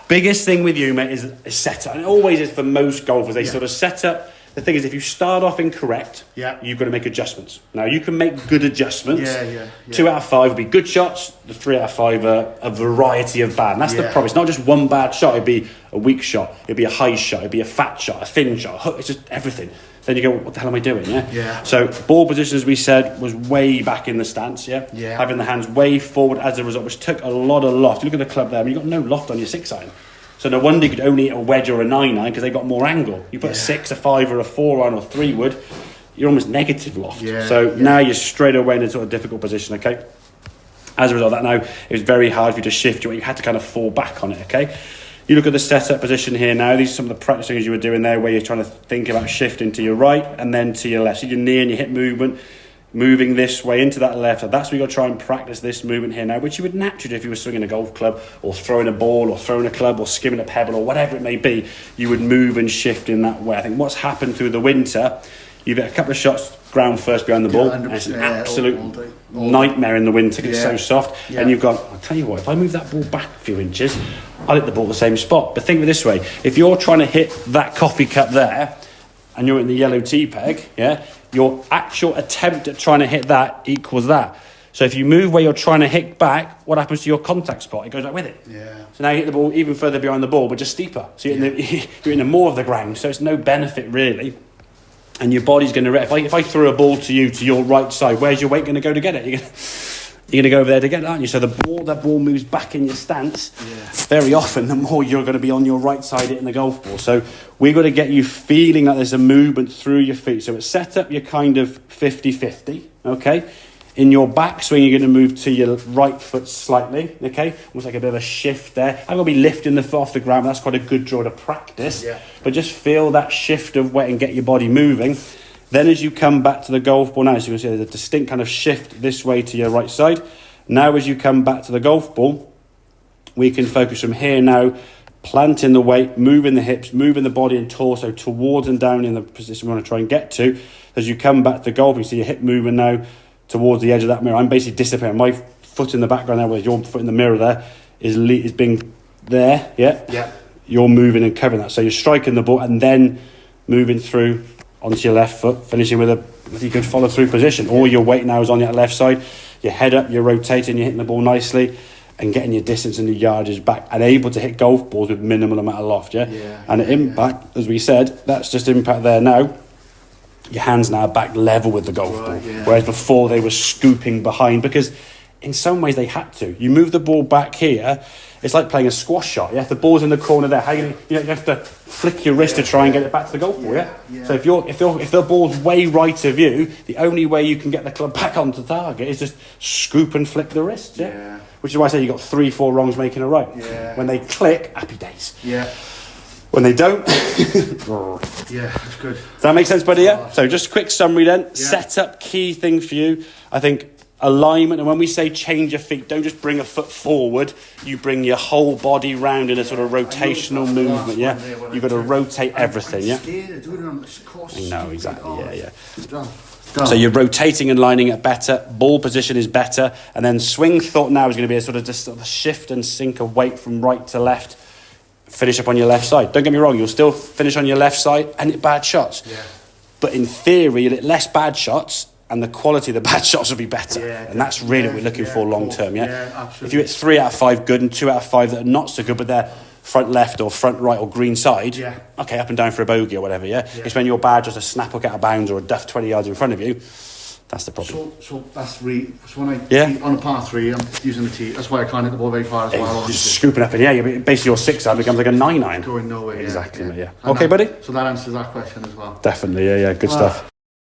Biggest thing with you, mate, is setup. And it always is for most golfers. They sort of set up. The thing is, if you start off incorrect, you've got to make adjustments. Now, you can make good adjustments. 2 out of 5 will be good shots. The 3 out of 5 are a variety of bad. And that's the problem. It's not just one bad shot. It'd be a weak shot. It'd be a high shot. It'd be a fat shot, a thin shot, a hook. It's just everything. Then you go, what the hell am I doing? So ball position, as we said, was way back in the stance. Having the hands way forward as a result, which took a lot of loft. Look at the club there. I mean, you've got no loft on your 6-iron. So no wonder you could only hit a wedge or a 9-iron because they got more angle. You put a 6, a 5 or a 4-iron or 3 wood, you're almost negative loft. Now you're straight away in a sort of difficult position, okay? As a result of that, now it was very hard for you to shift. You had to kind of fall back on it, okay? You look at the setup position here now. These are some of the practice things you were doing there where you're trying to think about shifting to your right and then to your left. So your knee and your hip movement, moving this way into that left. So that's where you've got to try and practice this movement here now, which you would naturally do if you were swinging a golf club or throwing a ball or throwing a club or skimming a pebble or whatever it may be. You would move and shift in that way. I think what's happened through the winter, you've hit a couple of shots ground first behind the ball, and it's an absolute nightmare in the winter because it's so soft. And you've got, I'll tell you what, if I move that ball back a few inches, I'll hit the ball the same spot. But think of it this way, if you're trying to hit that coffee cup there and you're in the yellow tee peg, your actual attempt at trying to hit that equals that. So if you move where you're trying to hit back, what happens to your contact spot? It goes right with it. So now you hit the ball even further behind the ball, but just steeper. So you're in the more of the ground, so it's no benefit really. And your body's going to... If I throw a ball to you to your right side, where's your weight going to go to get it? You're going to go over there to get it, aren't you? So that ball moves back in your stance. Very often, the more you're going to be on your right side hitting the golf ball. So we've got to get you feeling like there's a movement through your feet. So it's set up, you're kind of 50-50, okay? In your backswing, you're going to move to your right foot slightly, okay? Almost like a bit of a shift there. I'm going to be lifting the foot off the ground. That's quite a good draw to practice. But just feel that shift of weight and get your body moving. Then as you come back to the golf ball now, so you can see there's a distinct kind of shift this way to your right side. Now as you come back to the golf ball, we can focus from here now, planting the weight, moving the hips, moving the body and torso towards and down in the position we want to try and get to. As you come back to the golf, you see your hip moving now towards the edge of that mirror. I'm basically disappearing. My foot in the background there, with your foot in the mirror there, is being there, You're moving and covering that. So you're striking the ball and then moving through onto your left foot, finishing with a really good follow-through position. All your weight now is on your left side. Your head up, you're rotating, you're hitting the ball nicely and getting your distance and your yardage back and able to hit golf balls with minimal amount of loft, And the impact, as we said, that's just impact there now. Your hands now are back level with the golf ball. Whereas before they were scooping behind because in some ways they had to. You move the ball back here, it's like playing a squash shot. If the ball's in the corner there, you have to flick your wrist to try and get it back to the golf ball. So if the ball's way right of you, the only way you can get the club back onto target is just scoop and flick the wrist. Which is why I say you got 3-4 wrongs making a right. When they click, happy days. When they don't, that's good. Does that make sense, buddy? So just a quick summary then. Set up, key thing for you. I think alignment, and when we say change your feet, don't just bring a foot forward, you bring your whole body round in a sort of rotational movement. You've got to rotate everything. I know, exactly. So you're rotating and lining it better, ball position is better, and then swing thought now is going to be a sort of just a shift and sink of weight from right to left. Finish up on your left side. Don't get me wrong, you'll still finish on your left side and hit bad shots. But in theory, you'll hit less bad shots and the quality of the bad shots will be better. And that's really what we're looking for long term, absolutely. If you hit 3 out of 5 good and 2 out of 5 that are not so good, but they're front left or front right or green side, okay, up and down for a bogey or whatever, It's when you're bad, just a snap hook out of bounds or a duff 20 yards in front of you. That's the problem. So that's really... So when I tee on a par 3, I'm using the tee. That's why I can't hit the ball very far as well. Just scooping up in the air. Basically, your 6-iron becomes like a 9-iron. Going nowhere, Exactly, Okay, buddy? So that answers that question as well. Definitely, good stuff.